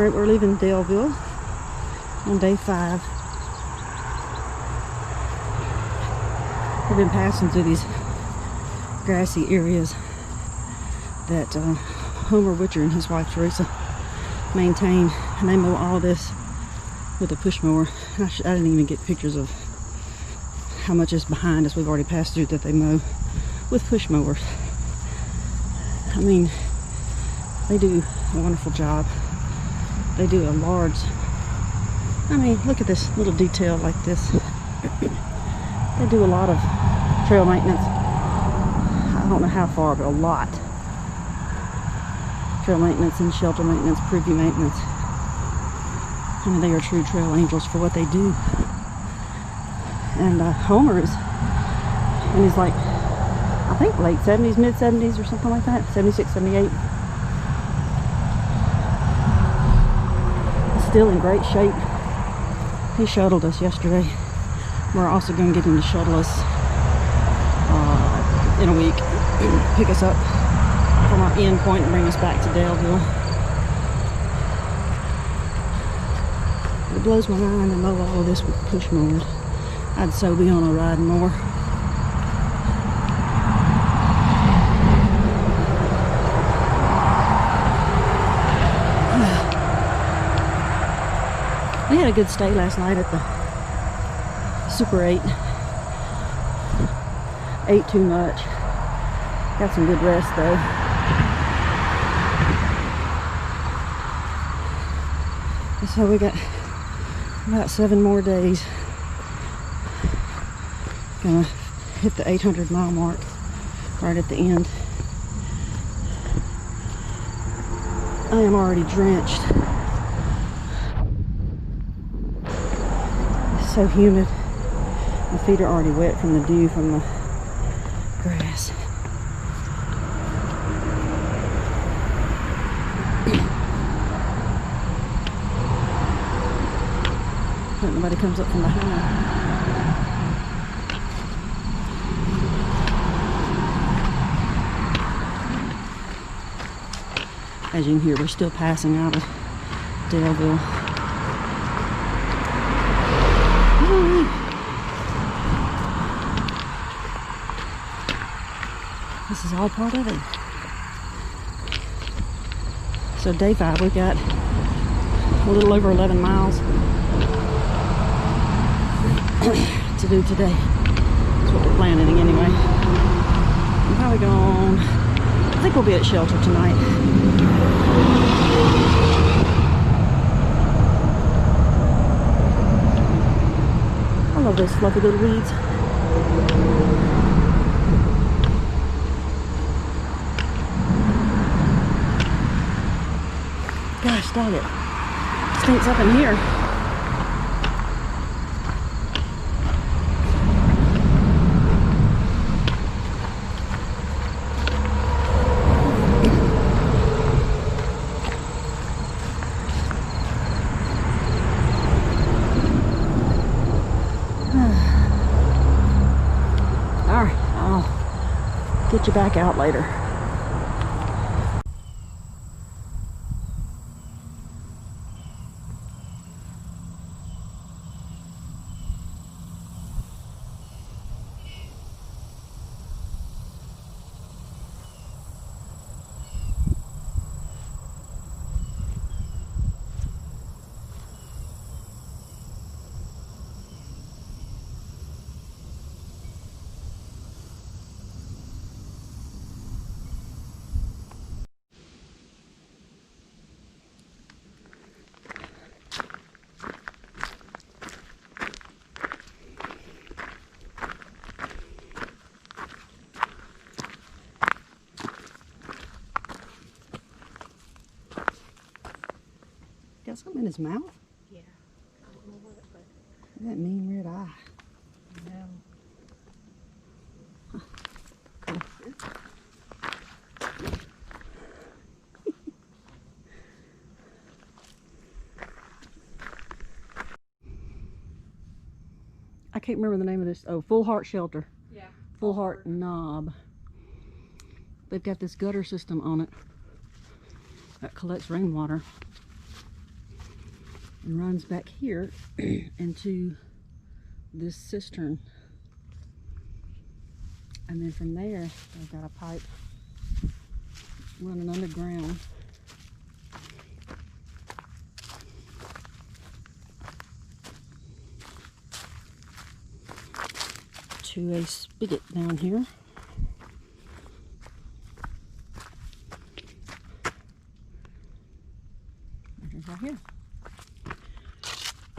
Alright, we're leaving Daleville on day 5. We've been passing through these grassy areas that Homer Witcher and his wife Teresa maintain, and they mow all this with a push mower. I didn't even get pictures of how much is behind us. We've already passed through that they mow with push mowers. I mean, they do a wonderful job. They do a large, I mean, look at this little detail like this. They do a lot of trail maintenance. I don't know how far, but a lot. Trail maintenance and shelter maintenance, preview maintenance. I mean, they are true trail angels for what they do. And Homer is in his, like, I think late 70s, mid 70s or something like that. 76, 78. Still in great shape. He shuttled us yesterday. We're also going to get him to shuttle us in a week, pick us up from our end point and bring us back to Daleville. It blows my mind to mow all of this with push mowers. I'd so be on a riding mower. We had a good stay last night at the Super 8. Ate too much. Got some good rest though. So we got about 7 more days. Gonna hit the 800-mile mark right at the end. I am already drenched. It's so humid. My feet are already wet from the dew from the grass. Hope nobody comes up from behind. As you can hear, we're still passing out of Daleville. This is all part of it. So day 5, we got a little over 11 miles to do today. That's what we're planning anyway. I'm probably going, I think we'll be at shelter tonight. I love those fluffy little weeds. Gosh, dog it. Stinks up in here. Alright, I'll get you back out later. Got something in his mouth? Yeah. I don't know what, but That mean red eye. no. Huh. Cool. I can't remember the name of this. Oh, Full Heart Shelter. Yeah. Full Heart Knob. They've got this gutter system on it that collects rainwater. and runs back here into this cistern. And then from there, I've got a pipe running underground to a spigot down here. Right here.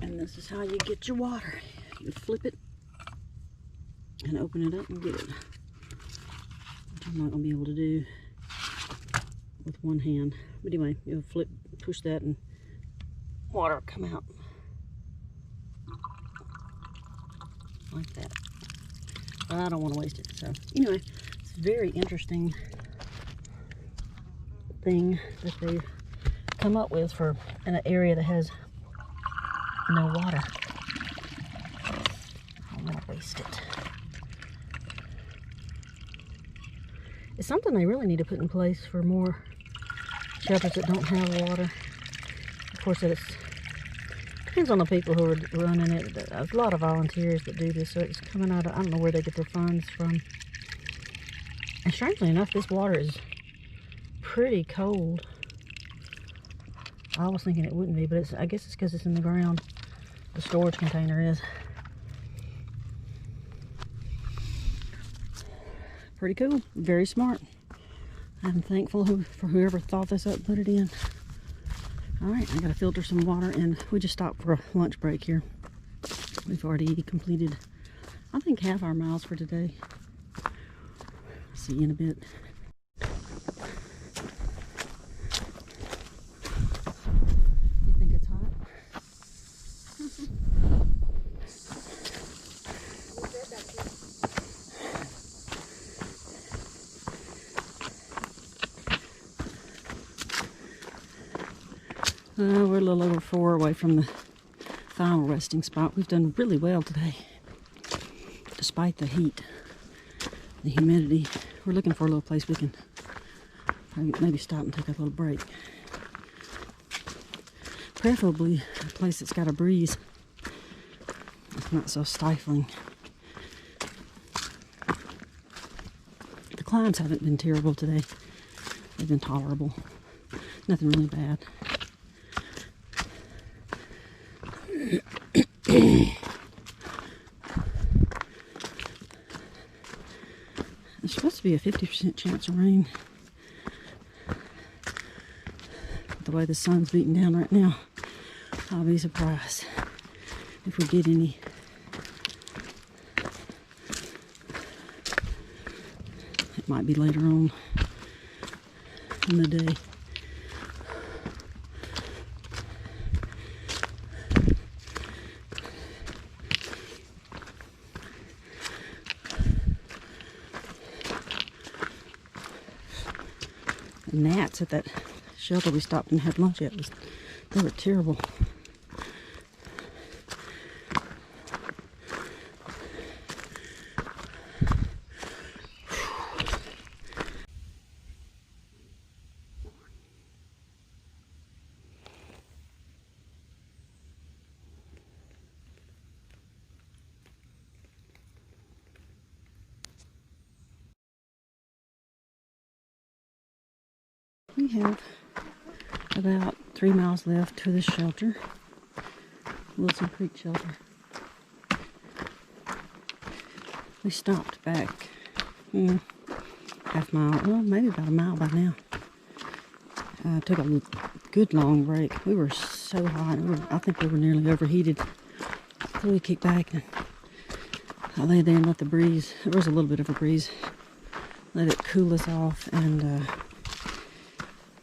And this is how you get your water. You flip it and open it up and get it. Which I'm not going to be able to do with one hand. But anyway, you'll flip, push that, and water will come out. Like that. But I don't want to waste it. So anyway, it's a very interesting thing that they've come up with for an area that has no water. I don't want to waste it. It's something they really need to put in place for more shelters that don't have water. Of course, it depends on the people who are running it. There's a lot of volunteers that do this, so it's coming out of, I don't know where they get their funds from. And strangely enough, this water is pretty cold. I was thinking it wouldn't be, but I guess it's because it's in the ground. The storage container is. Pretty cool. Very smart. I'm thankful for whoever thought this up and put it in. Alright, I gotta filter some water, and we just stopped for a lunch break here. We've already completed, I think, half our miles for today. See you in a bit. You think it's hot? We're a little over 4 away from the final resting spot. We've done really well today, despite the heat, the humidity. We're looking for a little place we can maybe stop and take a little break. Preferably a place that's got a breeze. It's not so stifling. The climbs haven't been terrible today. They've been tolerable. Nothing really bad. There's supposed to be a 50% chance of rain. The way the sun's beating down right now, I'll be surprised if we get any. It might be later on in the day. The gnats at that shelter we stopped and had lunch at, they were terrible. We have about 3 miles left to the shelter, Wilson Creek shelter. We stopped back half mile, well, maybe about a mile by now. Took a good long break. We were so hot. I think we were nearly overheated. So we kicked back and I laid there and let the breeze, there was a little bit of a breeze, let it cool us off, and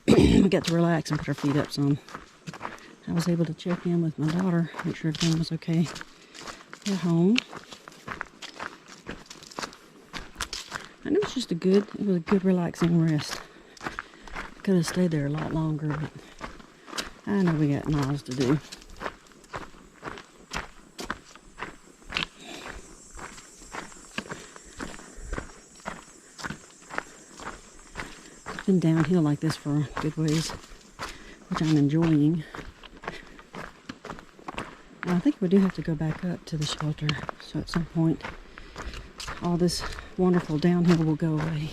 we got to relax and put our feet up some. I was able to check in with my daughter, make sure everything was okay at home. And it was just a good relaxing rest. Could have stayed there a lot longer, but I know we got miles to do. It's been downhill like this for a good ways, which I'm enjoying. I think we do have to go back up to the shelter, so at some point all this wonderful downhill will go away.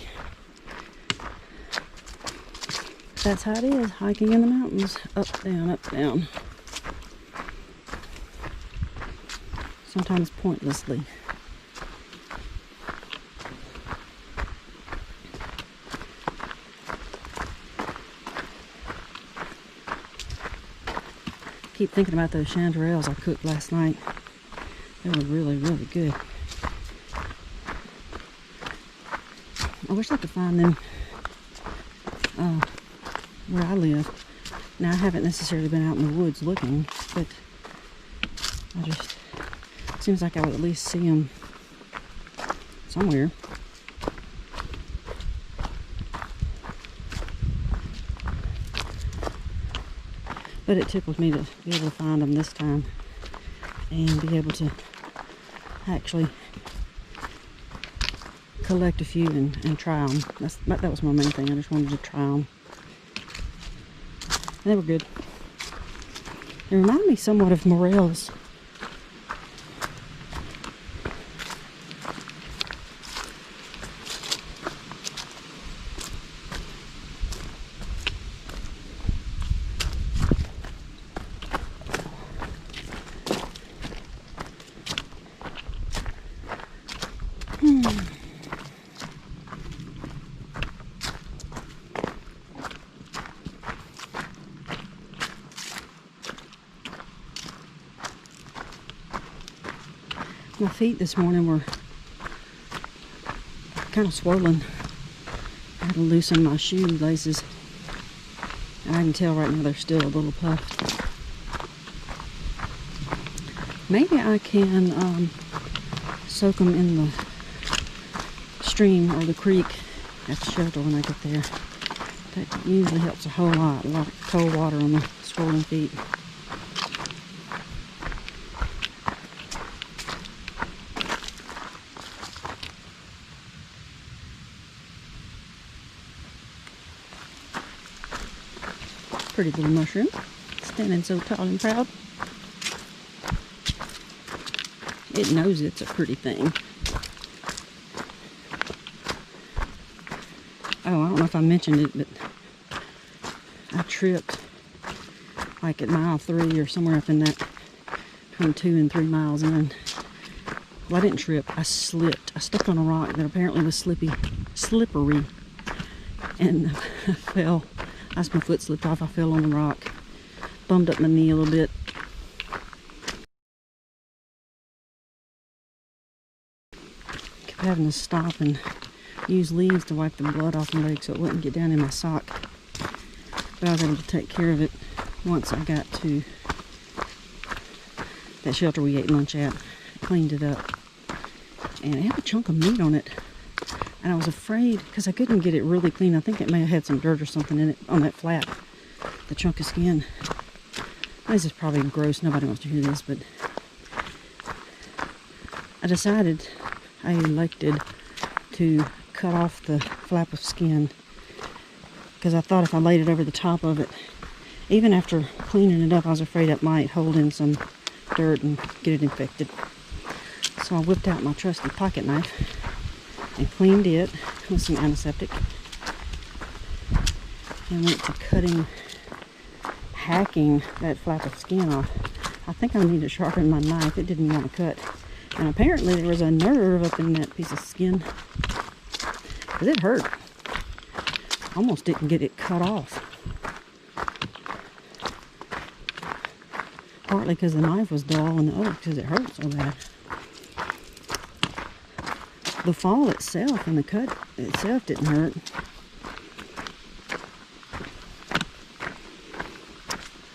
That's how it is, hiking in the mountains. Up, down, up, down. Sometimes pointlessly. Keep thinking about those chanterelles I cooked last night. They were really, really good. I wish I could find them where I live. Now, I haven't necessarily been out in the woods looking, but it seems like I would at least see them somewhere. But it tickled me to be able to find them this time and be able to actually collect a few and try them. That was my main thing. I just wanted to try them. They were good. They remind me somewhat of morels. My feet this morning were kind of swollen. I had to loosen my shoelaces. And I can tell right now they're still a little puffed. Maybe I can soak them in the stream or the creek at the shelter when I get there. That usually helps a whole lot. A lot of cold water on the swollen feet. Pretty little mushroom, standing so tall and proud. It knows it's a pretty thing. Oh, I don't know if I mentioned it, but I tripped like at mile 3 or somewhere up in that, between 2 and 3 miles in. Well, I didn't trip, I slipped. I stepped on a rock that apparently was slippery, and I fell. As my foot slipped off, I fell on the rock. Bummed up my knee a little bit. Kept having to stop and use leaves to wipe the blood off my leg so it wouldn't get down in my sock. But I was able to take care of it once I got to that shelter we ate lunch at. Cleaned it up. And it had a chunk of meat on it. And I was afraid, because I couldn't get it really clean. I think it may have had some dirt or something in it on that flap, the chunk of skin. This is probably gross. Nobody wants to hear this, but I elected to cut off the flap of skin, because I thought if I laid it over the top of it, even after cleaning it up, I was afraid it might hold in some dirt and get it infected. So I whipped out my trusty pocket knife and cleaned it with some antiseptic and went to hacking that flap of skin off. I think I need to sharpen my knife. It didn't want to cut. And apparently there was a nerve up in that piece of skin, because it hurt. Almost didn't get it cut off. Partly because the knife was dull, and the other because it hurt so bad. The fall itself and the cut itself didn't hurt.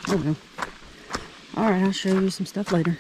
Oh well. Alright, I'll show you some stuff later.